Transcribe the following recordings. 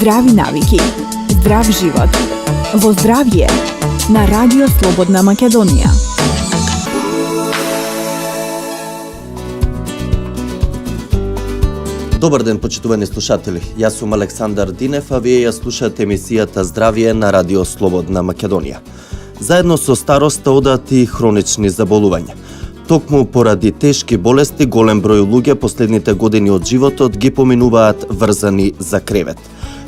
Здрави навики, здрав живот. Во здравје на Радио Слободна Македонија. Добар ден, почитувани слушатели. Јас сум Александар Динев, а вие ја слушате емисијата Здравје на Радио Слободна Македонија. Заедно со староста одат и хронични заболувања. Токму поради тешки болести, голем број луѓе последните години од животот ги поминуваат врзани за кревет.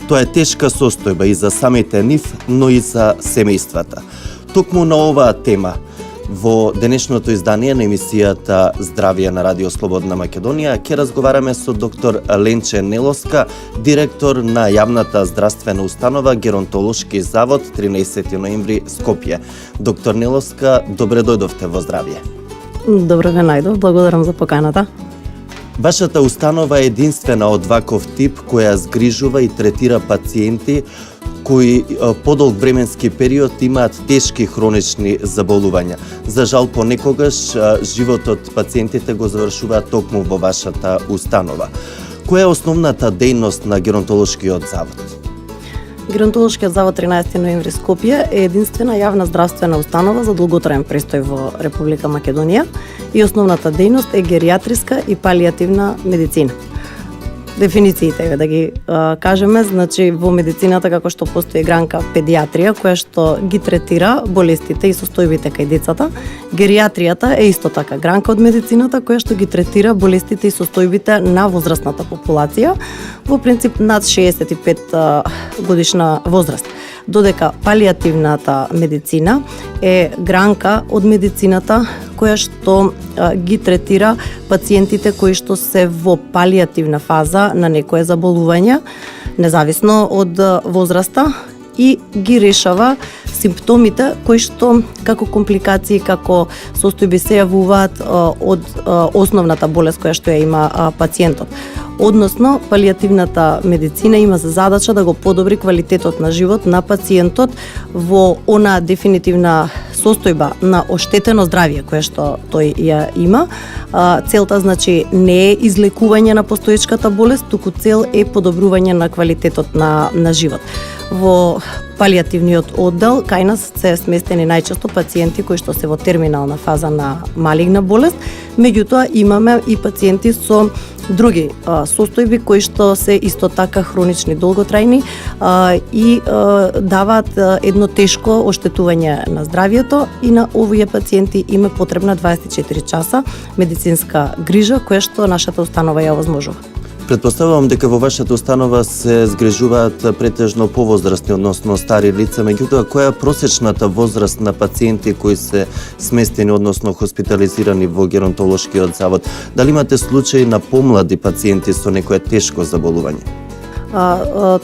Тоа е тешка состојба и за самите нив, но и за семејствата. Токму на оваа тема, во денешното издание на емисијата Здравје на Радио Слободна Македонија ќе разговараме со доктор Ленче Нелоска, директор на јавната здравствена установа Геронтолошки завод 13 ноември Скопје. Доктор Нелоска, добре дојдовте во Здравје. Добро ве најдов, благодарам за поканата. Вашата установа е единствена од ваков тип која згрижува и третира пациенти кои подолг временски период имаат тешки хронични заболувања. За жал, понекогаш животот пациентите го завршуваат токму во вашата установа. Која е основната дејност на Геронтолошкиот завод? Геронтолошкиот завод 13 ноември Скопје е единствена јавна здравствена установа за долготраен престој во Република Македонија и основната дејност е геријатриска и палијативна медицина. Дефинициите да ги кажеме, значи во медицината како што постои гранка педијатрија која што ги третира болестите и состојбите кај децата, геријатријата е исто така гранка од медицината која што ги третира болестите и состојбите на возрастната популација, во принцип над 65 годишна возраст. Додека палијативната медицина е гранка од медицината која што ги третира пациентите кои што се во палијативна фаза на некое заболување, независно од возраста, и ги решава симптомите кои што како компликации, како состојби се јавуваат од основната болест која што ја има пациентот. Односно, палијативната медицина има за задача да го подобри квалитетот на живот на пациентот во она дефинитивна состојба на оштетено здравје кое што тој ја има. Целта значи не е излекување на постоечката болест, туку цел е подобрување на квалитетот на живот. Во палијативниот оддел кај нас се сместени најчесто пациенти кои што се во терминална фаза на малигна болест, меѓутоа имаме и пациенти со други состојби кои што се исто така хронични, долготрајни и даваат едно тешко оштетување на здравјето, и на овие пациенти им е потребна 24 часа медицинска грижа која што нашата установа ја овозможува. Предпоставувам дека во вашата установа се згрижуваат претежно повозрастни, односно стари лица, меѓутоа која е просечната возраст на пациенти кои се сместени, односно хоспитализирани во Геронтолошкиот завод? Дали имате случаи на помлади пациенти со некое тешко заболување?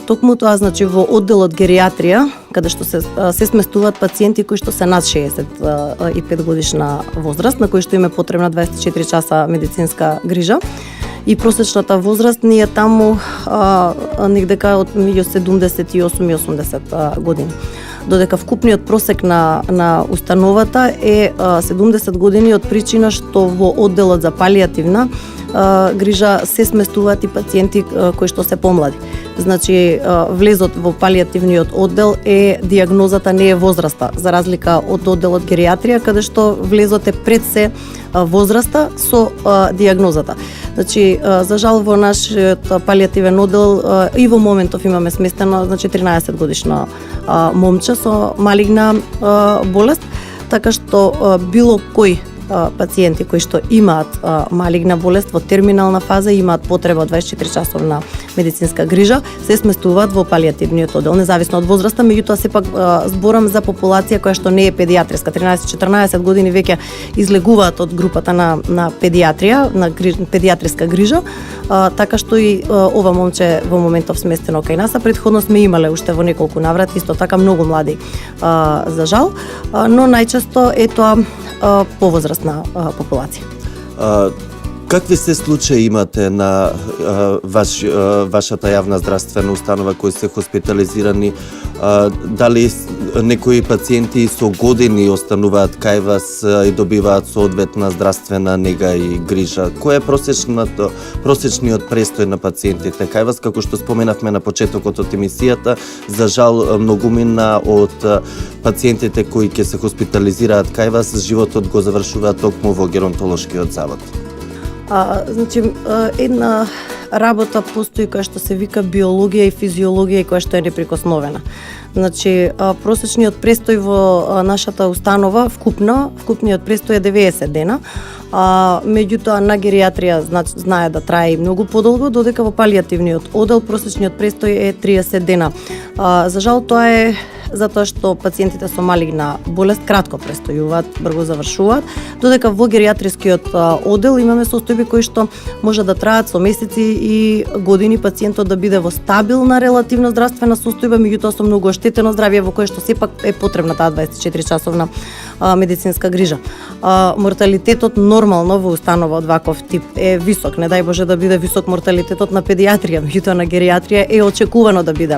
Токму тоа, значи во одделот геријатрија, каде што се сместуваат пациенти кои што се над 65 годишна возраст, на кои што им е потребна 24 часа медицинска грижа, и просечната возраст ни е таму негдека од меѓу 78 и 80 години. Додека вкупниот просек на установата е 70 години, од причина што во одделот за палијативна грижа се сместуваат и пациенти кои што се помлади. Значи, влезот во палијативниот оддел е дијагнозата, не е возраста, за разлика од одделот геријатрија, каде што влезот е пред се возраста со дијагнозата. Значи, за жал во нашиот палијативен оддел и во моментов имаме сместено 13 годишно момче со малигна болест, така што било кој пациенти кои што имаат малигна болест во терминална фаза и имаат потреба од 24 часовна медицинска грижа, се сместуваат во палијативниот оддел, независно од возраста, меѓутоа сепак зборам за популација која што не е педијатриска. 13-14 години веќе излегуваат од групата на педијатрија, на педијатриска грижа, така што и ова момче во моментов сместено кај нас, а претходно сме имале уште во неколку наврати исто така многу млади, за жал, но најчесто е тоа повозрастна популација. Какви се случаи имате на вашата јавна здравствена установа кои се хоспитализирани? Дали некои пациенти со години остануваат кај вас и добиваат соодветна здравствена нега и грижа? Кој е просечниот престој на пациентите кај вас? Како што споменавме на почетокот од емисијата, за жал многумина од пациентите кои ќе се хоспитализираат кај вас, животот го завршуваат токму во геронтолошкиот завод. Една работа постои која што се вика биологија и физиологија и која што е неприкосновена. Просечниот престој во нашата установа вкупниот престој е 90 дена, меѓутоа на геријатрија знае да трае и многу подолго, додека во палијативниот одел просечниот престој е 30 дена. За жал тоа е затоа што пациентите со малигна болест кратко престојуваат, брзо завршуваат, додека во геријатрискиот одел имаме состојби кои што може да траат со месеци и години пациентот да биде во стабилна релативно здравствена состојба, меѓутоа со многу оштетено здравје во кое што сепак е потребна таа 24 часовна медицинска грижа. Морталитетот нормално во установа од ваков тип е висок, не дај Боже да биде висок морталитетот на педијатрија, меѓутоа на геријатрија е очекувано да биде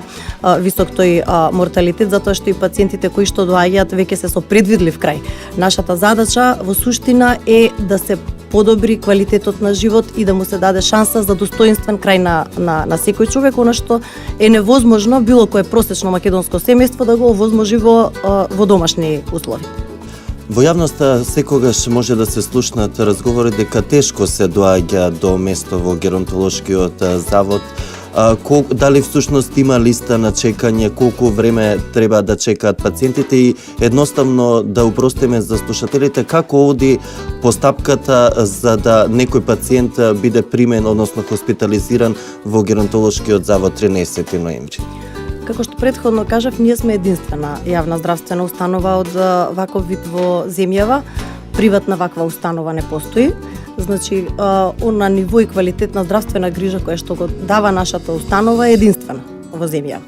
висок тој морталитет, затоа што и пациентите кои што доаѓаат веќе се со предвидлив крај. Нашата задача во суштина е да се подобри квалитетот на живот и да му се даде шанса за достоинствен крај на секој човек, она што е невозможно било кое просечно македонско семејство да го овозможи во домашни услови. Во јавноста секогаш може да се слушнат разговори дека тешко се доаѓа до место во геронтолошкиот завод. Дали всушност има листа на чекање, колку време треба да чекаат пациентите и едноставно да упростиме за слушателите како оди постапката за да некој пациент биде примен, односно хоспитализиран во геронтолошкиот завод 13 ноември? Како што претходно кажав, ние сме единствена јавна здравствена установа од ваков вид во земјава. Приватна ваква установа не постои. На ниво и квалитет на здравствена грижа која што го дава нашата установа е единствена во земјава.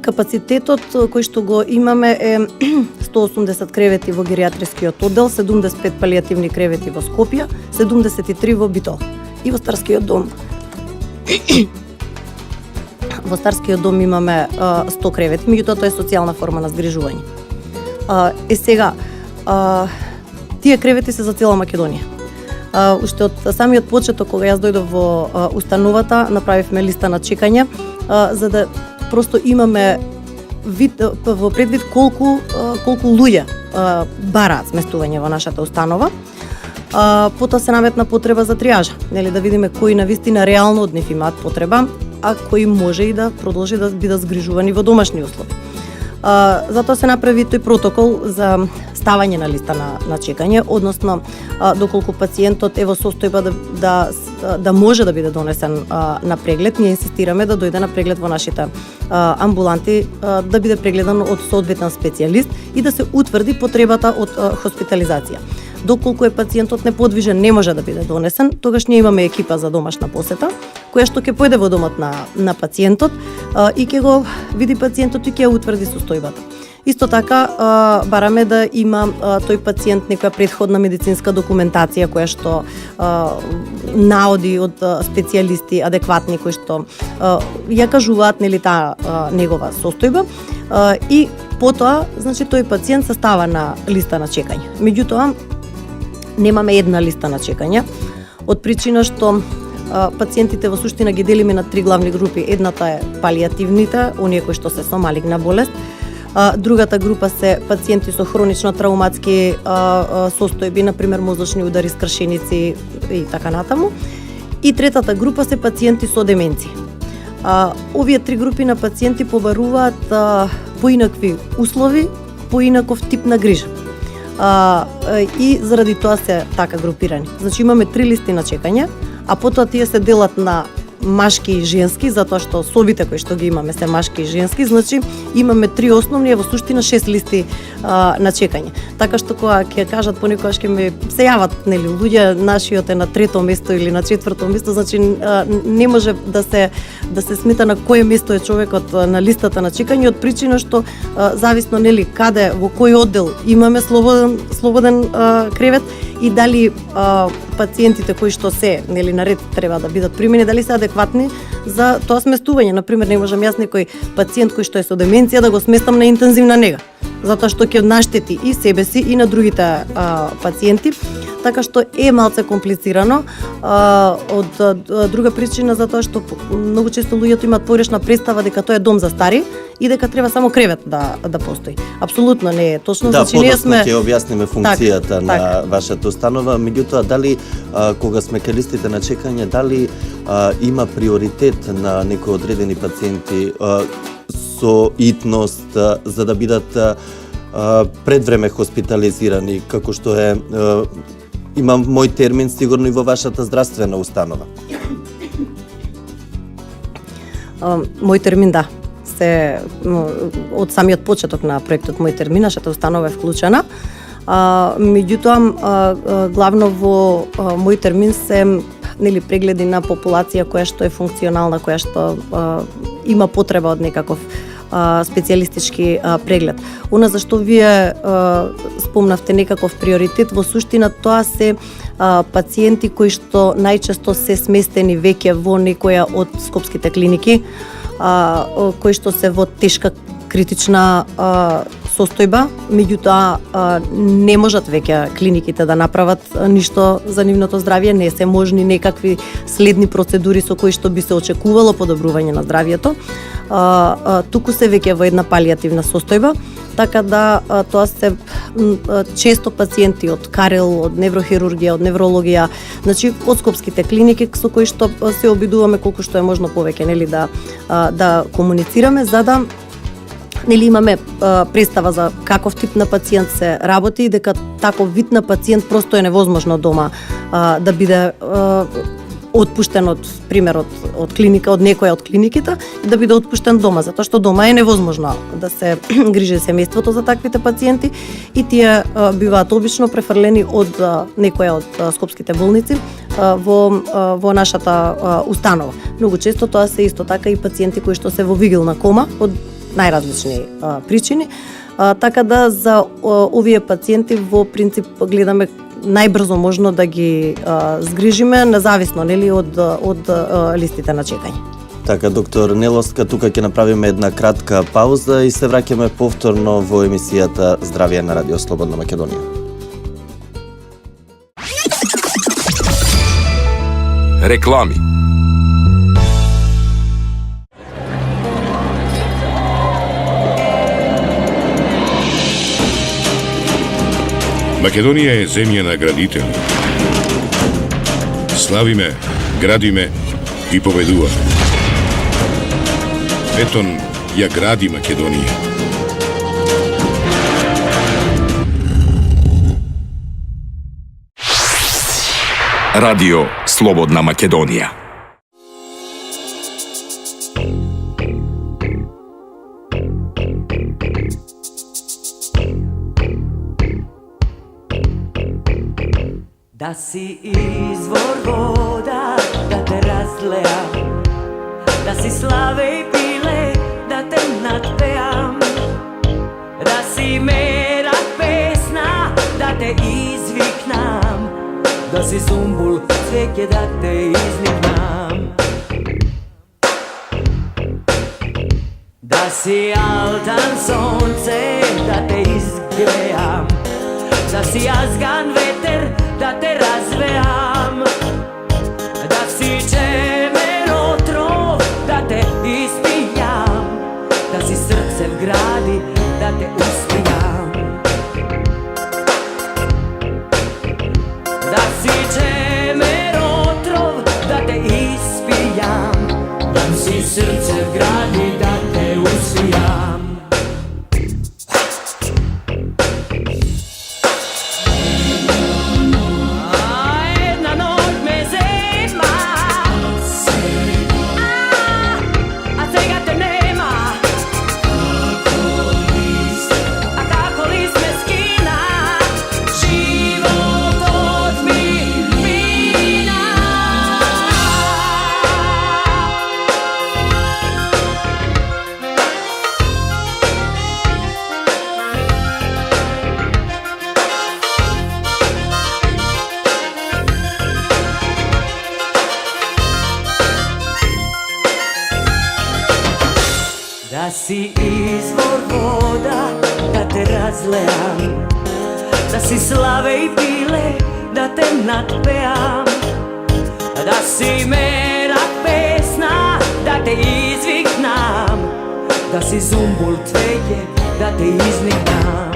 Капацитетот кој што го имаме е 180 кревети во геријатрискиот оддел, 75 палијативни кревети во Скопје, 73 во Битол и во Старскиот дом. Во Старскиот дом имаме 100 кревети, меѓутоа тоа е социјална форма на згрижување. Сега, тие кревети се за цела Македонија. Уште од самиот почеток кога јас дојдов во установата, направивме листа на чекање за да просто имаме во предвид колку луѓе бараат сместување во нашата установа. Потоа се наметна потреба за триажа, да видиме кои навистина реално од нив имаат потреба, а кои може и да продолжи да бидат згрижувани во домашни услови. Затоа се направи тој протокол за ставање на листа на чекање, односно доколку пациентот е во состојба да може да биде донесен на преглед, ние инсистираме да дојде на преглед во нашите амбуланти, да биде прегледан од соодветен специјалист и да се утврди потребата од хоспитализација. Доколку е пациентот неподвижен, не може да биде донесен, тогаш ние имаме екипа за домашна посета, која што ќе појде во домот на пациентот и ќе го види пациентот и ќе утврди состојбата. Исто така, бараме да има тој пациент некоја претходна медицинска документација која што наоди од специјалисти адекватни кои што ја кажуваат таа негова состојба и потоа, тој пациент се става на листа на чекање. Меѓутоа, немаме една листа на чекање, од причина што пациентите во суштина ги делиме на три главни групи. Едната е палијативните, оние кои што се со малигна болест. Другата група се пациенти со хронично трауматски состојби, например мозочни удари, скршеници и така натаму. И третата група се пациенти со деменција. Овие три групи на пациенти побаруваат поинакви услови, поинаков тип на грижа. И заради тоа се така групирани. Имаме три листи на чекање, а потоа тие се делат на машки и женски, затоа што собите кои што ги имаме се машки и женски, имаме три основни, во суштина 6 листи на чекање. Така што кога ќе кажат понекогаш ќе ми се јават луѓе, нашиот е на трето место или на четврто место, не може да се смета на кое место е човекот на листата на чекање, од причина што зависно каде во кој оддел имаме слободен кревет и дали пациентите кои што се нели наред треба да бидат примени, дали се адекватни за тоа сместување. Например, не можам јас некој пациент кој што е со деменција да го сместам на интензивна нега, затоа што ќе наштети и себе си и на другите пациенти. Така што е малце комплицирано од друга причина, затоа што многу често луѓето имаат погрешна представа дека тоа е дом за стари и дека треба само кревет да постои. Апсолутно не е точно. Да, значи ние сме ќе објасниме функцијата на вашата установа, меѓутоа дали кога сме кај листите на чекање, дали има приоритет на некои одредени пациенти со итност за да бидат пред време хоспитализирани, како што е имам мој термин сигурно и во вашата здравствена установа. Мој термин, да. Се од самиот почеток на проектот Мој термин, нашата установа е вклучена. Меѓутоа, главно во Мој термин се нели прегледи на популација која што е функционална, која што има потреба од некаков специјалистички преглед. Она за што вие спомнавте некаков приоритет, во суштина тоа се пациенти кои што најчесто се сместени веќе во некоја од скопските клиники, кои што се во тешка критична состојба, меѓутоа не можат веќе клиниките да направат ништо за нивното здравје, не се можни некакви следни процедури со кои што би се очекувало подобрување на здравјето. Туку се веќе во една палијативна состојба, така да тоа се често пациенти од карел, од неврохирургија, од неврологија, значи од скопските клиники со кои што се обидуваме колку што е можно повеќе нели да комуницираме, за да нели имаме представа за каков тип на пациент се работи и дека таков вид на пациент просто е невозможно дома да биде отпуштен од пример од клиника, од некоја од клиниките, и да биде отпуштен дома, затоа што дома е невозможно да се грижи семејството за таквите пациенти и тие биваат обично префрлени од некоја од скопските болници во нашата установа. Многу често тоа се исто така и пациенти кои што се во вигилна кома од најразлични причини, така да за овие пациенти во принцип гледаме најбрзо можно да ги згрижиме, независно нели од листите на чекање. Така, доктор Нелоска, тука ќе направиме една кратка пауза и се враќаме повторно во емисијата Здравје на Радио Слободна Македонија. Реклами. Македонија е земја на градители. Славиме, градиме и победуваме. Бетон ја гради Македонија. Радио Слободна Македонија. Да си извор вода, да те разлеам, да си славе и пиле, да те надпеам, да си мерак песна, да те извикнам, да си сумбул, цвеќе да те изникнам. Да си алтан сонце, да те изгреам, да си јазган ветер, да те развеам, да си чемен отров, да те испијам, да си срце вгради, да те успијам. Да си чемен отров, да те испијам, да си срце вгради, да те успијам. si izvor voda, da te razleam, da si slave i pile, da te nadpeam, da si merak pesna, da te izviknam, da si zumbul cveće, da te izniknam.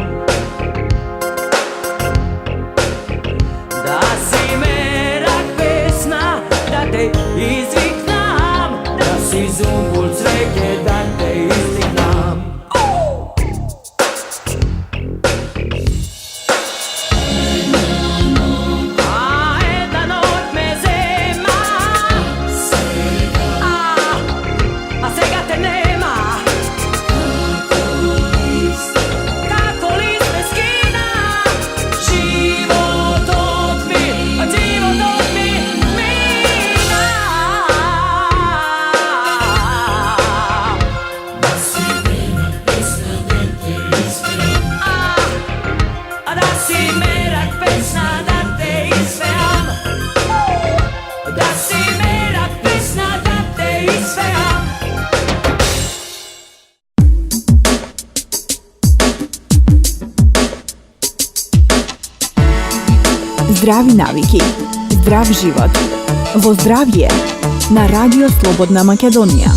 Da si merak pesna, da te izviknam, da si zumbul cveće, da te izniknam. Zdravi навики, zdrav život. Во здравје на Радио Слободна Македонија.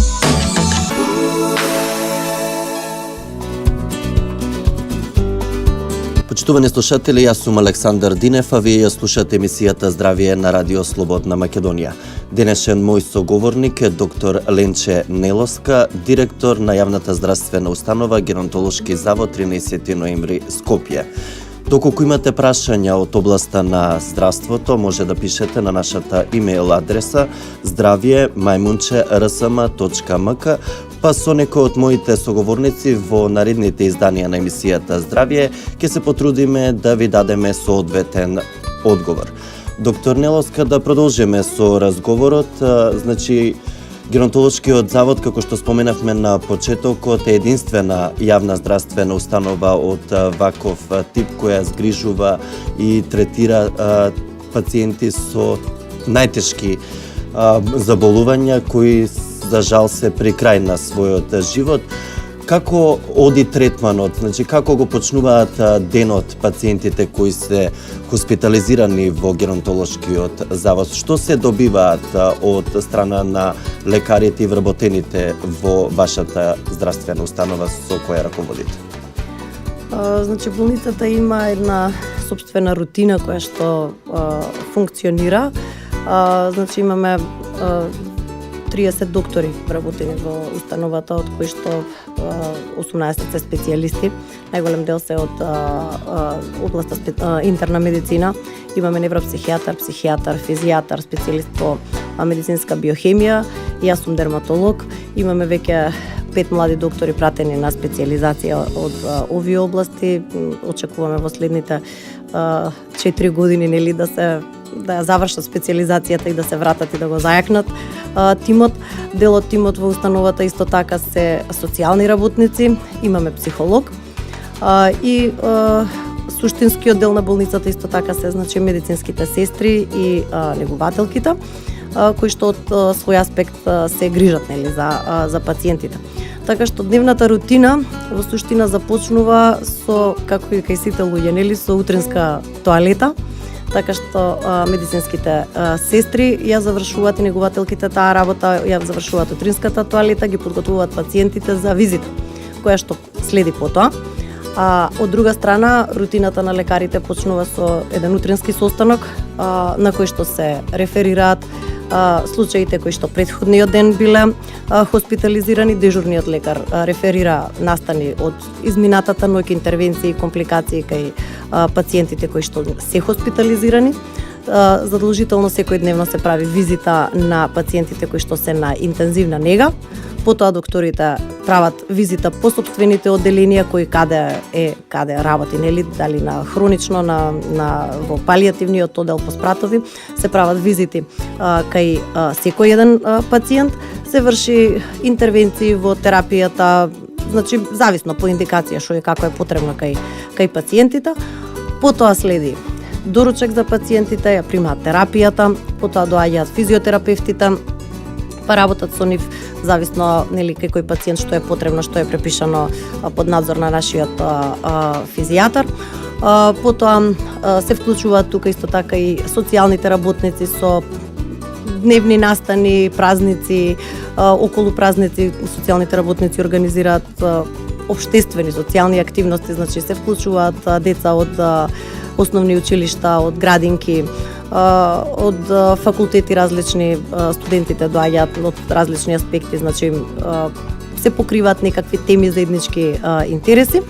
Почитувани слушатели, јас сум Александар Динев, а вие ја слушате емисијата Здравје на Радио Слободна Македонија. Денешен мој соговорник е доктор Ленче Нелоска, директор на јавната здравствена установа Геронтолошки завод 13 ноември Скопје. Доколку имате прашања од областа на здравството, може да пишете на нашата имейл адреса zdravje@rsm.mk, па со некој од моите соговорници во наредните изданија на емисијата Здравје ќе се потрудиме да ви дадеме соодветен одговор. Доктор Нелоска, да продолжиме со разговорот. Значи, Геронтолошкиот завод, како што споменавме на почетокот, е единствена јавна здравствена установа од ваков тип која згрижува и третира пациенти со најтешки заболувања кои за жал се при крај на својот живот. Како оди третманот? Значи, како го почнуваат денот пациентите кои се хоспитализирани во Геронтолошкиот завод? Што се добиваат од страна на лекарите и вработените во вашата здравствена установа со која раководите? Значи, болницата има една собствена рутина која што функционира. Значи, имаме 30 доктори вработени во установата, од кои што 18 се специјалисти. Најголем дел се од областа интерна медицина. Имаме невропсихијатар, психијатар, физијатар, специјалист по медицинска биохемија. Јас сум дерматолог. Имаме веќе 5 млади доктори пратени на специјализација од овие области. Очекуваме во следните 4 години, нели, да завршат специјализацијата и да се вратат и да го зајакнат тимот. Дел од тимот во установата исто така се социјални работници, имаме психолог и суштинскиот дел на болницата исто така се, значи, медицинските сестри и негувателките, кои што од свој аспект се грижат, нели, за пациентите. Така што дневната рутина во суштина започнува со, како и кај сите луѓе, нели, со утринска тоалета. Така што медицинските сестри ја завршуваат и негувателките таа работа, ја завршуваат утринската тоалета, ги подготвуваат пациентите за визита, која што следи потоа. Од друга страна, рутината на лекарите почнува со еден утрински состанок, на кој што се реферираат случаите кои што претходниот ден биле хоспитализирани. Дежурниот лекар реферира настани од изминатата ноќ, интервенции и компликации кај пациентите кои што се хоспитализирани. Задолжително секој дневно се прави визита на пациентите кои што се на интензивна нега. Потоа докторите прават визита по сопствените одделенија кои каде работи, нели, дали на хронично, во палијативниот оддел по спратови, се прават визити кај секој еден пациент, се врши интервенции во терапијата, значи зависно по индикација што е како е потребно кај пациентите. Потоа следи доручек за пациентите, ја примаат терапијата, потоа доаѓаат физиотерапевтите, па работат со нив зависно нели кај кој пациент што е потребно, што е препишано под надзор на нашиот физијатар. Потоа се вклучуваат тука исто така и социјалните работници со дневни настани, празници, околу празници социјалните работници организираат општествени социјални активности, значи се вклучуваат деца од основни училишта, од градинки, од факултети различни, студентите доаѓаат од различни аспекти, значи се покриваат некакви теми заеднички интереси.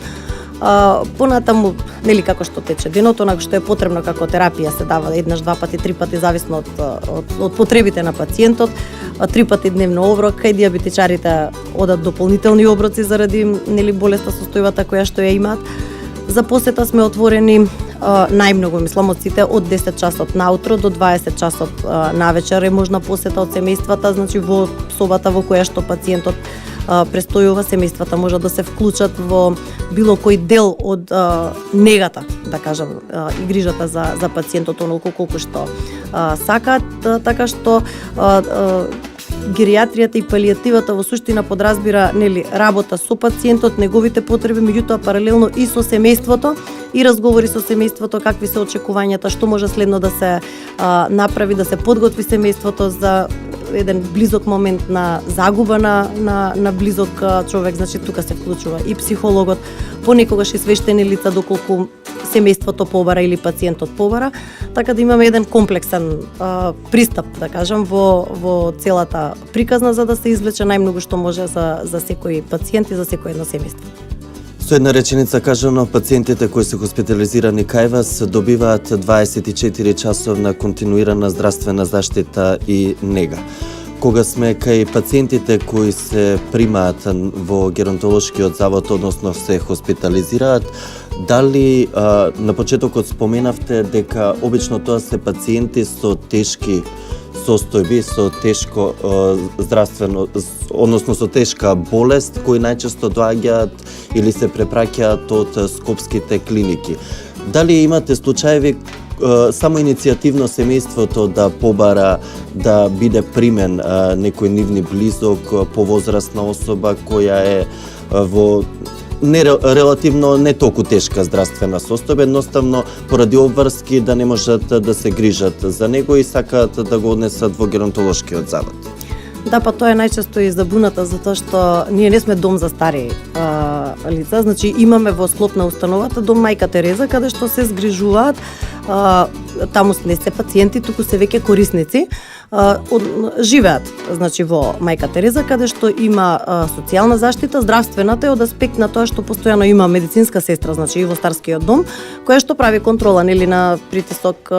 Понатаму, нели како што тече денот, онака што е потребно како терапија се дава еднаш, два пати, три пати, зависно од потребите на пациентот, 3 пати дневно оброк, кај диабетичарите одат дополнителни оброци заради нели болеста состојбата која што ја имаат. За посета сме отворени најмногу, мислам, од сите од 10 часот наутро до 20 часот навечер е можна посета од семејствата, значи во собата во која што пациентот престојува, семејствата може да се вклучат во било кој дел од негата, да кажам, и грижата за пациентот онолку колку што сакаат, така што геријатријата и палијативата во суштина подразбира нели работа со пациентот, неговите потреби, меѓутоа паралелно и со семејството и разговори со семејството, какви се очекувањата, што може следно да се направи, да се подготви семејството за еден близок момент на загуба на близок човек, значи тука се вклучува и психологот, понекогаш и свештени лица доколку семејството побара или пациентот побара, така да имаме еден комплексен пристап, да кажам, во целата приказна за да се извлече најмногу што може за секој пациент и за секој едно семејство. Со една реченица кажано, пациентите кои се хоспитализирани кај вас добиваат 24 часовна континуирана здравствена заштита и нега. Кога сме кај пациентите кои се примаат во геронтолошкиот завод, односно се хоспитализираат, дали на почетокот споменавте дека обично тоа се пациенти со тешки состојби, со тешко здравствено, односно со тешка болест, кои најчесто доаѓаат или се препраќаат од скопските клиники. Дали имате случаеви само иницијативно семејството да побара да биде примен некој нивни близок, повозрастна особа која е во релативно не толку тешка здравствена состојба, едноставно поради обврски да не можат да се грижат за него и сакаат да го однесат во геронтолошкиот завод? Да, па тоа е најчесто и забуната, затоа што ние не сме дом за стари лица, значи имаме во склоп на установата дом Мајка Тереза, каде што се згрижуваат, таму не се пациенти, туку се веќе корисници, живеат, значи во Мајка Тереза, каде што има социјална заштита, здравствената е од аспект на тоа што постојано има медицинска сестра, значи и во старскиот дом, која што прави контрола нели на притисок,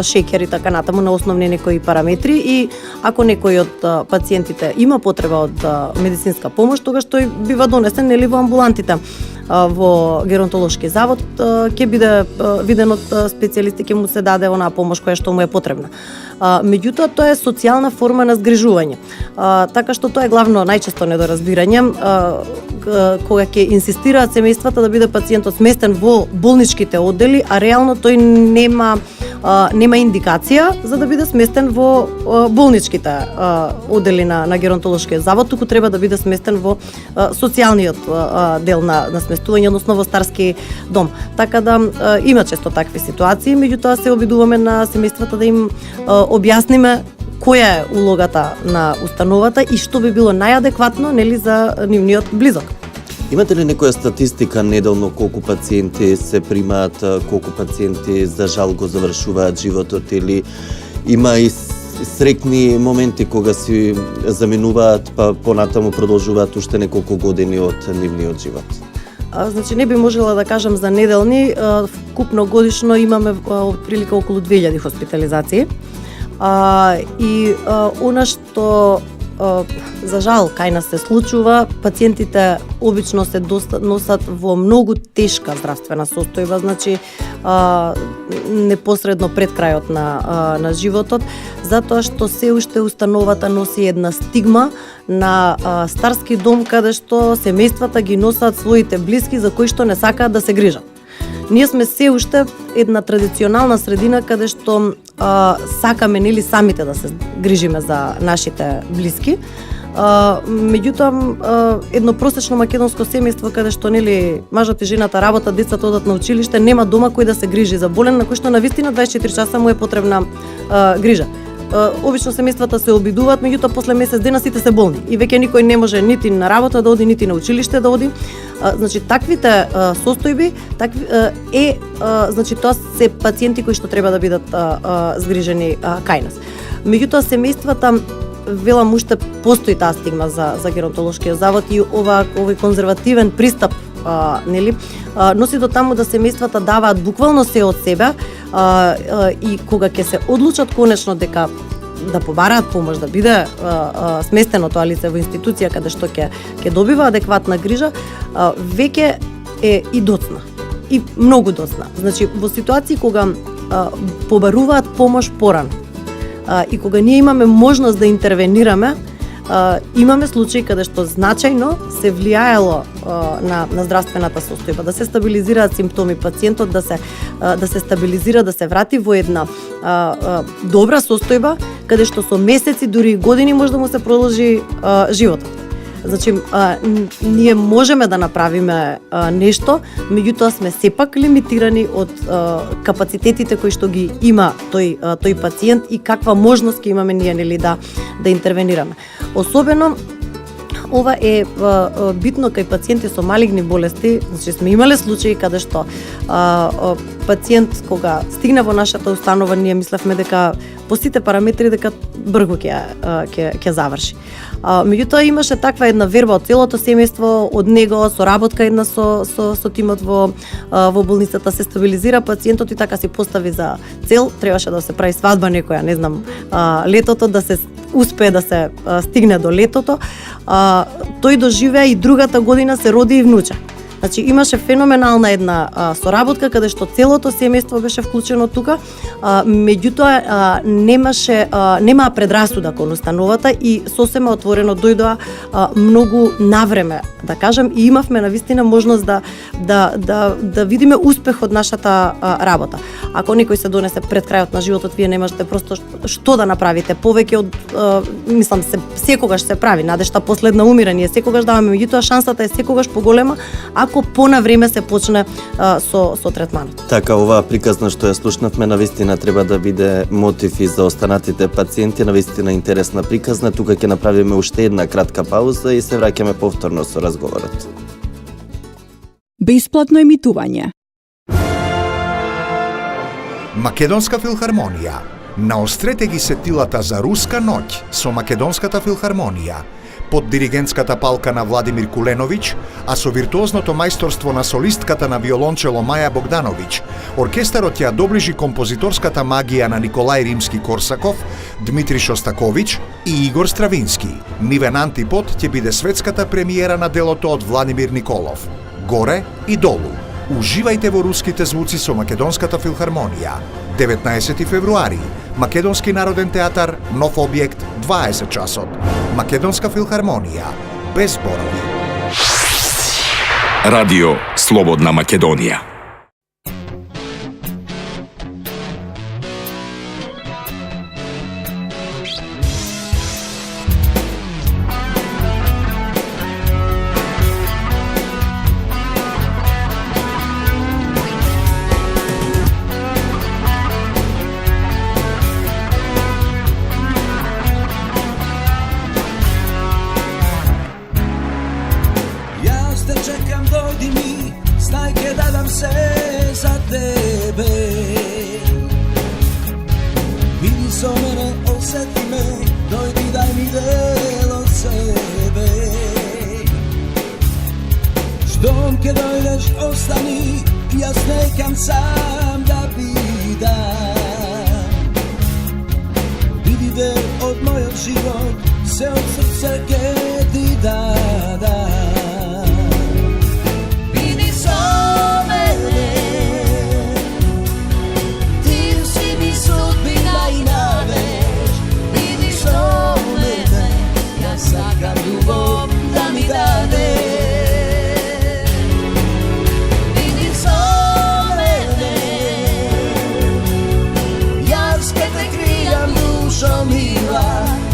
шеќер и така натаму, на основни некои параметри, и ако некој од пациентите има потреба од медицинска помош, тогаш тој бива донесен нели во амбулантите во геронтолошки завод, ќе биде виден од специјалисти, ќе му се даде онаа помош која што му е потребна. Меѓутоа, тоа е социјална форма на згрижување. Така што тоа е главно најчесто недоразбирање, кога ќе инсистираат семејствата да биде пациентот сместен во болничките оддели, а реално тој нема индикација за да биде сместен во болничките оддели на геронтолошкиот завод, туку треба да биде сместен во социјалниот дел на сместување, односно во старски дом. Така да има често такви ситуации, меѓутоа се обидуваме на семејствата да им објасниме која е улогата на установата и што би било најадекватно нели за нивниот близок. Имате ли некоја статистика неделно колку пациенти се примаат, колку пациенти за жал го завршуваат животот, или има и среќни моменти кога си заминуваат па понатаму продолжуваат уште неколку години од нивниот живот? Значи не би можела да кажам за неделни, вкупно годишно имаме прилика околу 2000 хоспитализации. И она што за жал кај нас се случува, пациентите обично се носат во многу тешка здравствена состојба, значи непосредно пред крајот на животот, затоа што се уште установата носи една стигма на старски дом каде што семејствата ги носат своите блиски за кои што не сакаат да се грижат. Ние сме се уште една традиционална средина каде што сакаме нели самите да се грижиме за нашите блиски, Меѓутоа, едно просечно македонско семејство каде што нели мажот и жената работат, децата одат на училиште, нема дома кој да се грижи за болен, на кој што навистина 24 часа му е потребна грижа. Обично семејствата се обидуваат, меѓутоа после месец дена сите се болни и веќе никој не може нити на работа да оди, нити на училиште да оди. Значи таквите состојби значи тоа се пациенти кои што треба да бидат згрижени кај нас. Меѓутоа семејствата, велам, уште постои таа стигма за геронтолошкиот завод и овој конзервативен пристап нели носи до таму да семејствата даваат буквално се од себе и кога ќе се одлучат конечно дека да побараат помош, да биде сместено тоа лице во институција каде што ќе добива адекватна грижа, веќе е и доцна. И многу доцна. Значи во ситуации кога побаруваат помош порано и кога ние имаме можност да интервенираме, имаме случаи каде што значајно се влијаело на здравствената состојба, да се стабилизираат симптоми пациентот, да се стабилизира, да се врати во една добра состојба, каде што со месеци, дури и години може да му се продолжи животот. Значи, ние можеме да направиме нешто, меѓутоа сме сепак лимитирани од капацитетите кои што ги има тој пациент и каква можност ќе имаме ние нели да интервенираме. Особено ова е битно кај пациенти со малигни болести. Значи сме имале случаи каде што пациент кога стигна во нашата установа, ние мислевме дека по сите параметри дека брзо ќе заврши. Меѓутоа имаше таква една верба од целото семејство, од него, соработка една со тимот во болницата, се стабилизира пациентот и така си постави за цел, требаше да се прави свадба некоја, не знам, летото, да се успее да се стигне до летото. Тој доживеа и другата година се роди и внуче. Значи имаше феноменална една соработка каде што целото семејство беше вклучено тука, меѓутоа немаа предрасуда кон установата и сосема отворено дојдоа многу навреме, да кажам, и имавме навистина можност да видиме успех од нашата работа. Ако некој се донесе пред крајот на животот, вие немате просто што да направите повеќе од мислам секогаш се прави, надежта последна умира, ние секогаш даваме, меѓутоа шансата е секогаш поголема ако понавреме се почне со третманот. Така, оваа приказна што ја слушнавме навистина треба да биде мотив и за останатите пациенти, навистина интересна приказна. Тука ќе направиме уште една кратка пауза и се враќаме повторно со разговорот. Бесплатно емитување. Македонска филхармонија. Наострете ги сетилата за Руска ноќ со Македонската филхармонија. Под диригентската палка на Владимир Куленовиќ, а со виртуозното мајсторство на солистката на виолончело Маја Богдановиќ, оркестарот ја доближи композиторската магија на Николај Римски-Корсаков, Дмитри Шостаковиќ и Игор Стравински. Нивен антипод ќе биде светската премиера на делото од Владимир Николов. Горе и долу. Уживајте во руските звуци со Македонската филхармонија. 19 февруари. Македонски народен театар, нов објект, 20 часот. Македонска филхармонија. Без зборови. Радио Слободна Македонија.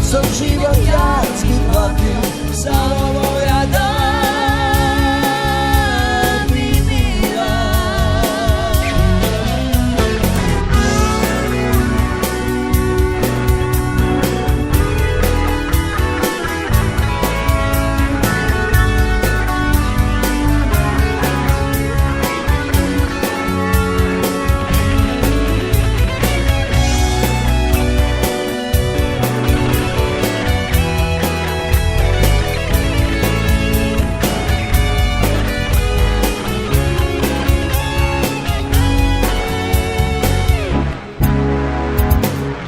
Со живот јас ги платим samo moja da bi bila.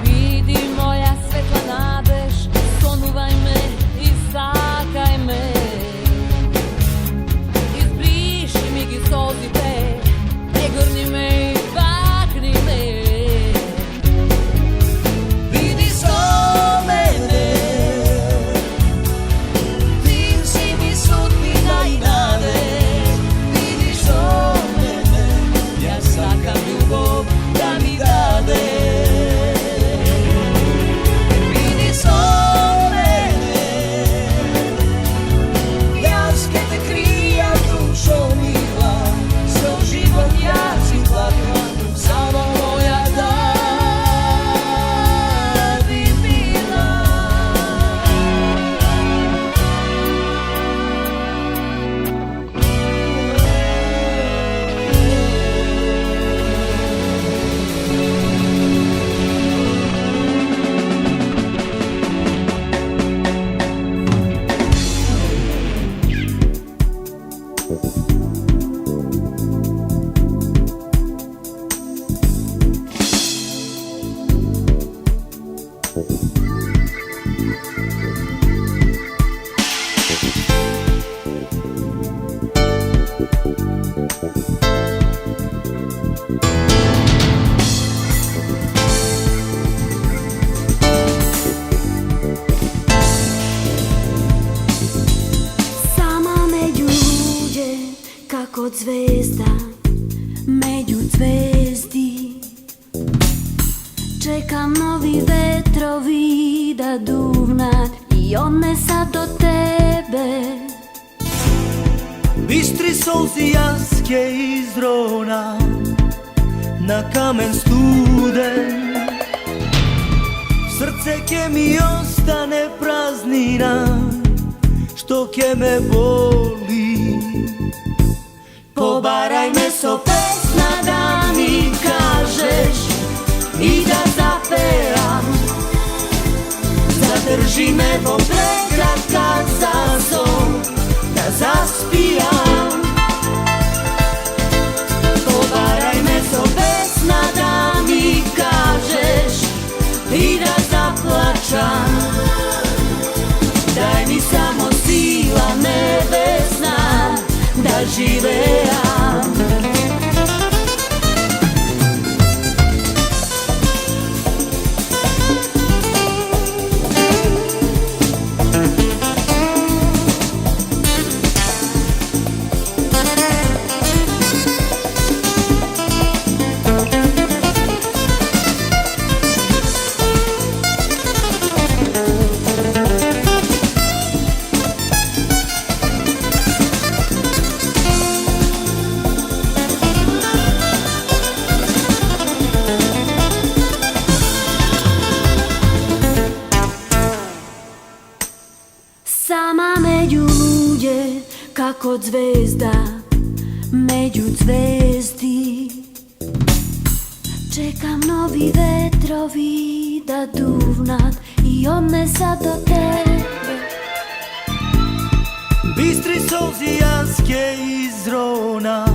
Vidi moja svetla nadež, sonuvaj me i sakaj me. Izbriši mi gizozite, pregurni me i bakni me. Vidi so mene, ti si mi sudbina i nade. Vidi so mene, ja sakam ljubov da mi dade. Vidi so mene, jaske te krija dušo mila, so život ja si platila, samo moja da bi bila. Sama među ljude, kako zvezda među zvezdi. Čekam novi vetrovi da duvnat i odnesa do tebe. Bistri solzi jaske iz rona na kamen studen. Srce ke mi ostane praznina, što ke me boli. Pobaraj me so pesna da mi kažeš i da zapevam. Zadrži me po prekratka za son, da zaspijam. Pobaraj me so pesna da mi kažeš i da zaplačam. Daj mi samo sila nebesna da živeam. Sama među ljude, kako zvezda među zvezdi. Čekam novi vetrovi da duvnat i odnesa do tebe. Bistri solzi jaske iz rona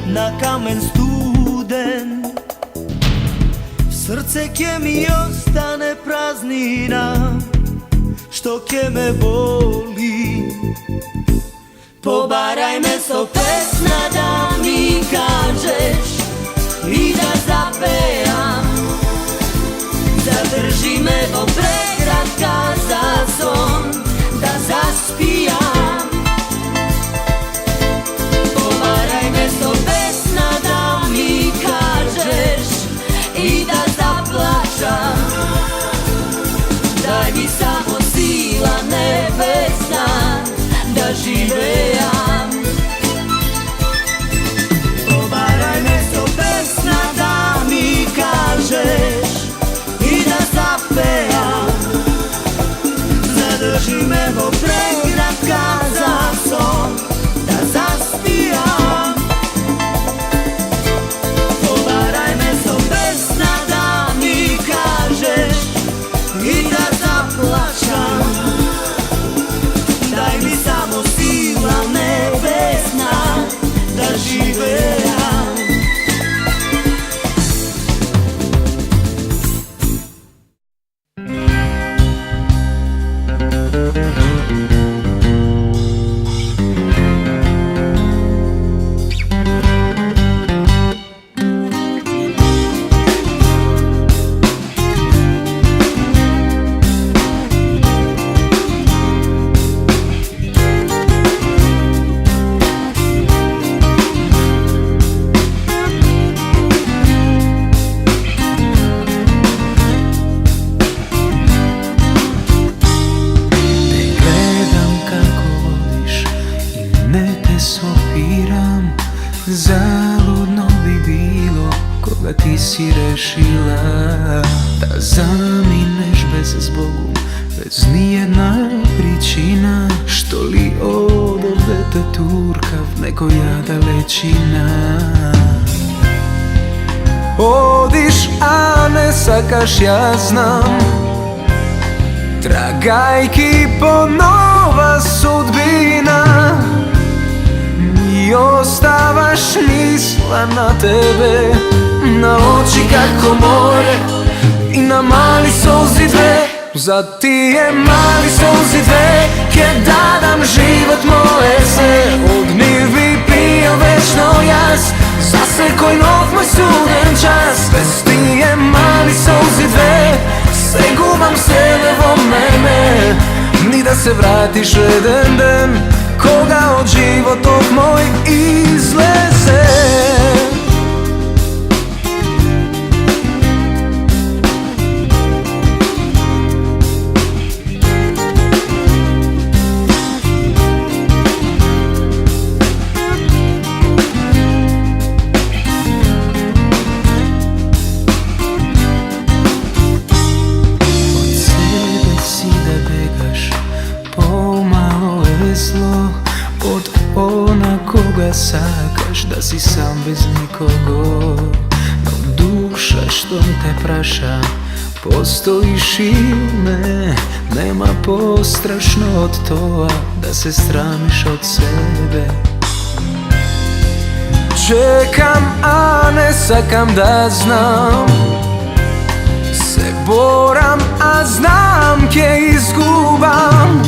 na kamen studen. Srce ke mi ostane praznina, što ke me boli. Pobaraj me so pesna da mi kažeš i da zapevam. Zadrži me do prekratka za son, da zaspijam. Pobaraj me so pesna da mi kažeš i da zaplačam. Daj mi samo sila nebesna заминеш без Збогу, без ниједна причина, што ли одовде те турка в некоја далечина. Одиш, а не сакаш, ја знам, трагајки по нова судбина, и оставаш мисла на тебе, на очи како море и на мали солзи две. За тие мали солзи две ќе дадам живот моје се. Од нив би пијал вечно јас за секој нов мој суден час. Без тие мали солзи две се губам себе во мене. Ни да се вратиш еден ден кога од животот мој излезе. Сакаш да си сам без никого, но душа што те праша, постоиш и не. Нема пострашно од тоа да се срамиш од себе. Чекам, а не сакам да знам, се борам, а знам ќе изгубам.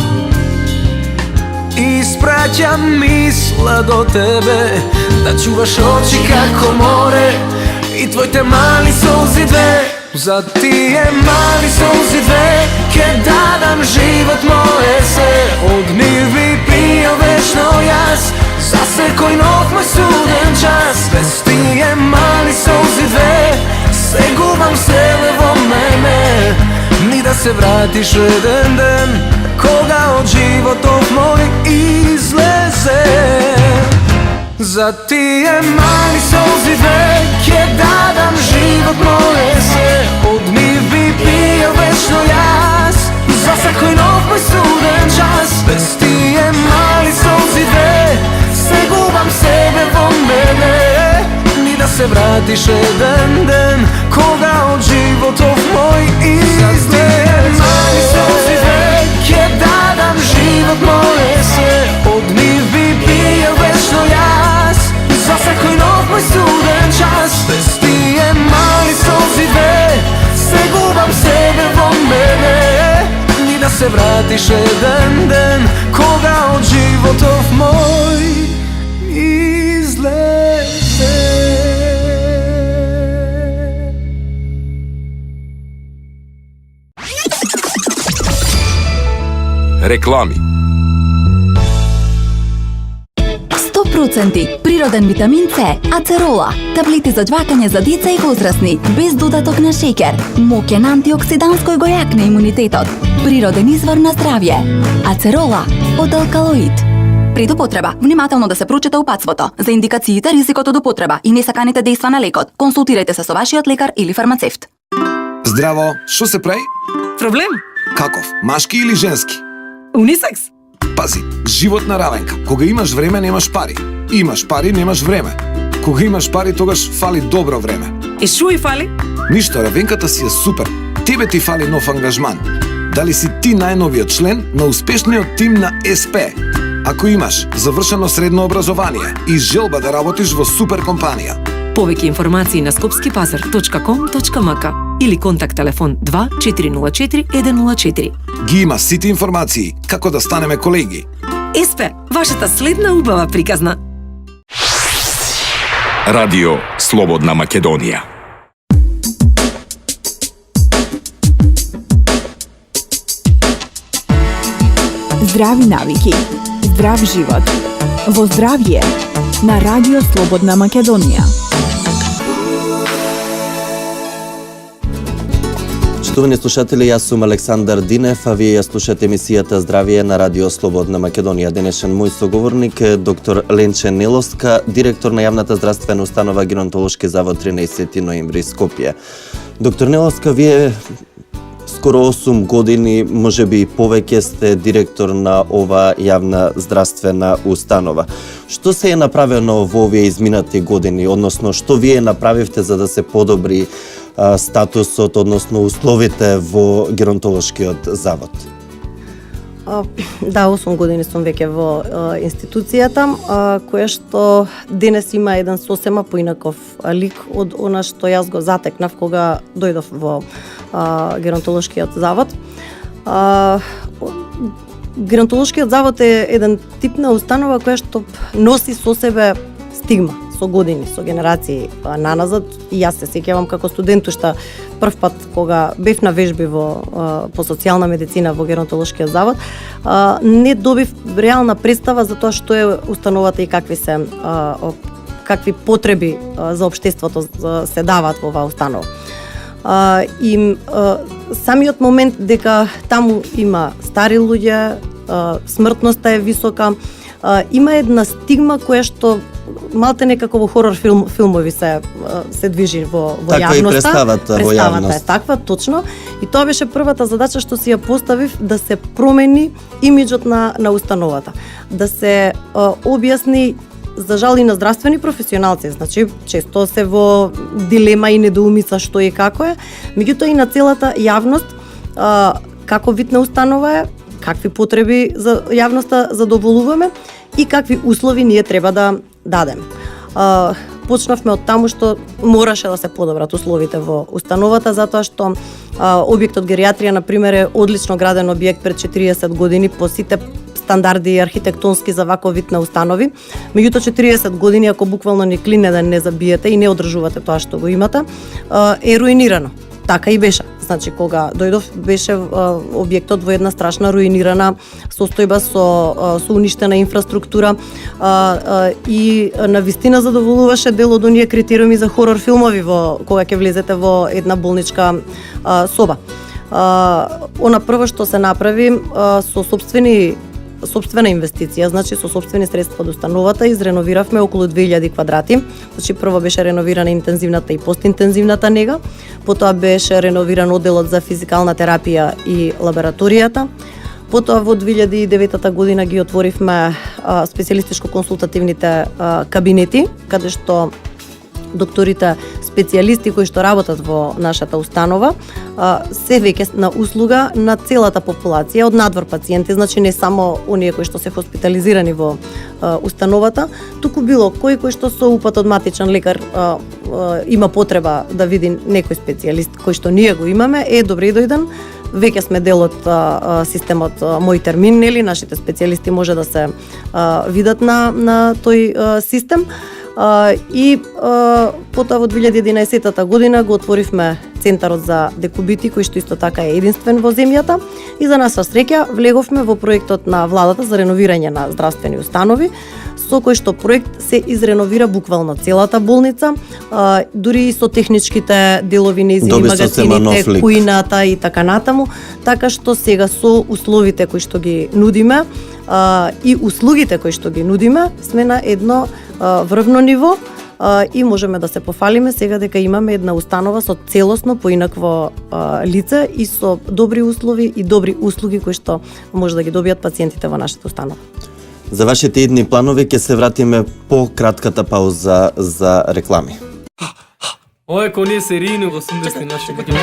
Испраќам мисла до тебе, да чуваш очи како море и твоите мали солзи две. За тие мали солзи две ќе дадам живот моје се. Од нив би пијал вечно јас за секој нов мој суден час. Без тие мали солзи две се губам себе во мене. Ни да се вратиш еден ден кога од животот мој излезе. За тие мали солзи две ќе дадам живот моје се. Од нив би пијал вечно јас за секој нов мој суден час. Без тие мали солзи две се губам себе во мене. Ни да се вратиш еден ден кога од животот мој излезе. Мали солзи две ќе дадам живот моје се. Од нив би пијал вечно јас за секој нов мој суден час. Без тие мали солзи две се губам себе во мене. Ни да се вратиш еден ден кога од животот мој излезе. Реклами. 100% природен витамин С, ацерола, таблети за џвакање за деца и возрастни, без додаток на шеќер, моќен антиоксидантско гојак на имунитетот, природен извор на здравје. Ацерола од алкалоид. Пред употреба, внимателно да се прочита упатството за индикациите, ризикот од употреба и несаканите дејства на лекот. Консултирајте се со вашиот лекар или фармацевт. Здраво, што се прави? Проблем? Каков? Машки или женски? Унисекс. Пази, животна равенка. Кога имаш време, немаш пари. Имаш пари, немаш време. Кога имаш пари, тогаш фали добро време. И шо и фали? Ништо, равенката си е супер. Тебе ти фали нов ангажман. Дали си ти најновиот член на успешниот тим на СП? Ако имаш завршено средно образование и желба да работиш во супер компанија. Повеќе информации на skopskipazar.com.mk или контакт телефон 2 404 104. Ги има сите информации како да станеме колеги. СП, вашата следна убава приказна. Радио Слободна Македонија. Здрави навики, здрав живот. Во здравје на Радио Слободна Македонија. Почитувани слушатели, јас сум Александар Динев, а вие ја слушате емисијата Здравје на Радио Слободна Македонија. Денешен мој соговорник е доктор Ленче Нелоска, директор на јавната здравствена установа Геронтолошки завод 13 ноември Скопје. Доктор Нелоска, вие скоро 8 години, можеби и повеќе сте директор на ова јавна здравствена установа. Што се е направено во овие изминати години, односно што вие направивте за да се подобри статусот, односно условите во геронтолошкиот завод? Да, 8 години сум веќе во институцијата, која што денес има еден сосема поинаков лик од она што јас го затекнав кога дојдов во геронтолошкиот завод. Геронтолошкиот завод е еден тип на установа која што носи со себе стигма со години, со генерации наназад. И јас се сеќавам како студентушта прв пат кога бев на вежби по социјална медицина во геронтолошкиот завод, не добив реална представа за тоа што е установата и какви потреби за општеството се даваат во оваа установа. И самиот момент дека таму има стари луѓе, смртноста е висока, има една стигма која што малте некако во хорор филмови се движи во јавноста. Таква и представата во јавност. Представата е таква, точно. И тоа беше првата задача што си ја поставив, да се промени имиџот на установата. Да се објасни, за жал и на здравствени професионалци, значи често се во дилема и недоумица што и како е, меѓутоа и на целата јавност како вид на установа е, какви потреби за јавноста задоволуваме и какви услови ние треба да дадем. Почнавме од таму што мораше да се подобрат условите во установата, затоа што објектот геријатрија, например, е одлично граден објект пред 40 години по сите стандарди архитектонски за ваков вид на установи. Меѓутоа 40 години, ако буквално ни клине да не забиете и не одржувате тоа што го имате, е руинирано. Така и беше. Значи, кога дојдов, беше објектот во една страшна руинирана состојба со уништена инфраструктура и на вистина задоволуваше дел од оние критериуми за хорор филмови кога ќе влезете во една болничка соба. Она прво што се направи со сопствена инвестиција, значи со сопствени средства од установата, изреновиравме околу 2000 квадрати. Значи прво беше реновирана интензивната и постинтензивната нега, потоа беше реновиран одделот за физикална терапија и лабораторијата. Потоа во 2009 година ги отворивме специјалистичко-консултативните кабинети, каде што докторите специјалисти кои што работат во нашата установа се веќе на услуга на целата популација од надвор пациенти, значи не само оние кои што се хоспитализирани во установата, туку било кој што со упат од матичен лекар има потреба да види некој специјалист кој што ние го имаме, добре дојден. Веќе сме дел од системот Мој термин, нели, нашите специјалисти може да се видат на тој систем. И потоа во 2011 година го отворивме Центарот за декубити, кој што исто така е единствен во земјата, и за наша среќа влеговме во проектот на владата за реновирање на здравствени установи, со кој што проект се изреновира буквално целата болница, дури и со техничките делови, нејзини, магазините, кујната и така натаму, така што сега со условите кои што ги нудиме и услугите кои што ги нудиме, сме на едно врвно ниво и можеме да се пофалиме сега дека имаме една установа со целосно поинакво лице и со добри услови и добри услуги кои што може да ги добијат пациентите во нашата установа. За вашите идни планови ќе се вратиме по кратката пауза за реклами. Ова е кој серијни во 80-ти наши години.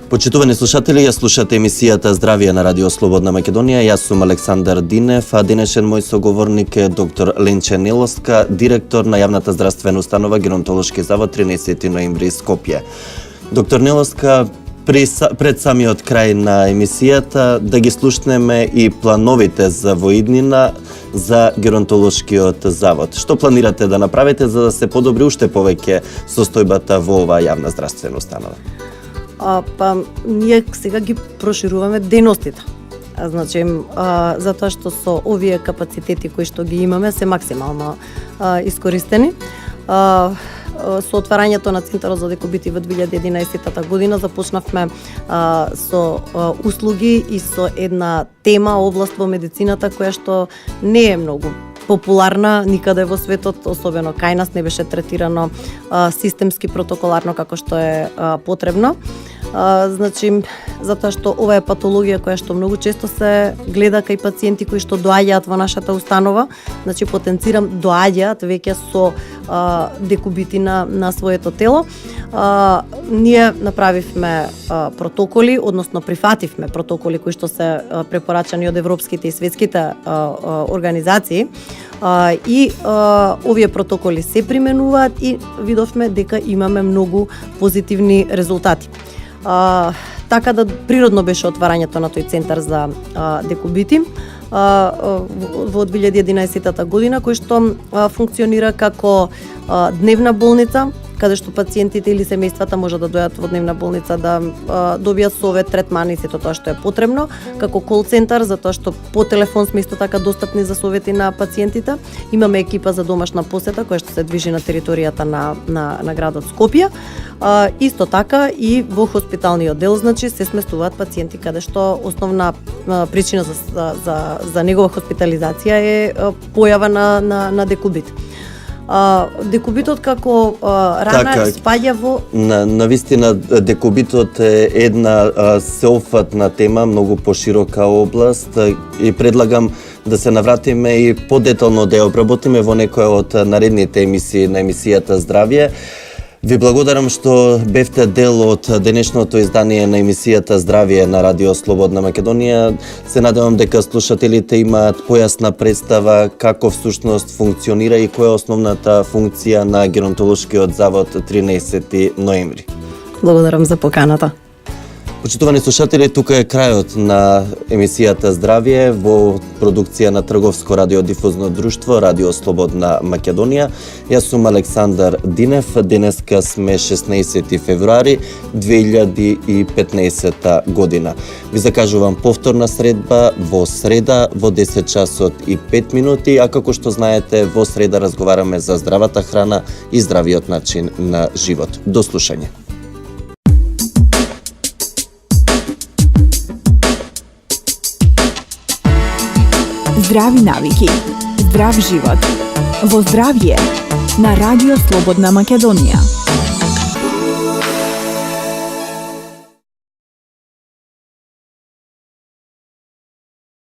Почитувани слушатели, ја слушате емисијата Здравие на Радио Слободна Македонија. Јас сум Александар Динев, а денешен мој соговорник е доктор Ленче Нелоска, директор на јавната здравствена установа Геронтолошки завод 13 ноември Скопје. Доктор Нелоска, пред самиот крај на емисијата да ги слушнеме и плановите за воиднина за Геронтолошкиот завод. Што планирате да направите за да се подобри уште повеќе состојбата во оваа јавна здравствена установа? Ние сега ги прошируваме дејностите. Значи, затоа што со овие капацитети кои што ги имаме се максимално искористени. Со отварањето на Центарот за декубити во 2011 година започнавме со услуги и со една тема, област во медицината која што не е многу популарна никаде во светот, особено кај нас не беше третирано системски протоколарно како што е потребно. Значи, затоа што ова е патологија која што многу често се гледа кај пациенти кои што доаѓаат во нашата установа, значи потенцирам доаѓаат веќе со декубити на своето тело. Ние направивме протоколи, односно прифативме протоколи кои што се препорачани од европските и светските организации, и овие протоколи се применуваат и видовме дека имаме многу позитивни резултати. Така да природно беше отварањето на тој центар за декубити во 2011 година, кој што функционира како дневна болница, каде што пациентите или семејствата може да дојдат во дневна болница да добијат совет, третман и сето тоа што е потребно, како кол центар, затоа што по телефон сме исто така достапни за совети на пациентите. Имаме екипа за домашна посета која што се движи на територијата на градот Скопје. Исто така и во хоспиталниот дел, значи се сместуваат пациенти каде што основна причина за негова хоспитализација е појава на декубит. Декубитот како рана спаѓа во... Навистина, декубитот е една сеопфатна тема, многу поширока област и предлагам да се навратиме и подетално да ја обработиме во некоја од наредните емисии на емисијата Здравје. Ви благодарам што бевте дел од денешното издание на емисијата Здравје на Радио Слободна Македонија. Се надевам дека слушателите имаат појасна представа како всушност функционира и која е основната функција на Геронтолошкиот завод 13 ноември. Благодарам за поканата. Почитувани слушатели, тука е крајот на емисијата Здравје во продукција на Трговско радиодифузно друштво Радио Слободна Македонија. Јас сум Александар Динев. Денеска сме 16 февруари 2015 година. Ви закажувам повторна средба во среда во 10 часот и 5 минути, а како што знаете, во среда разговараме за здравата храна и здравиот начин на живот. До слушање. Здрави навики, здрав живот. Во здравје на Радио Слободна Македонија.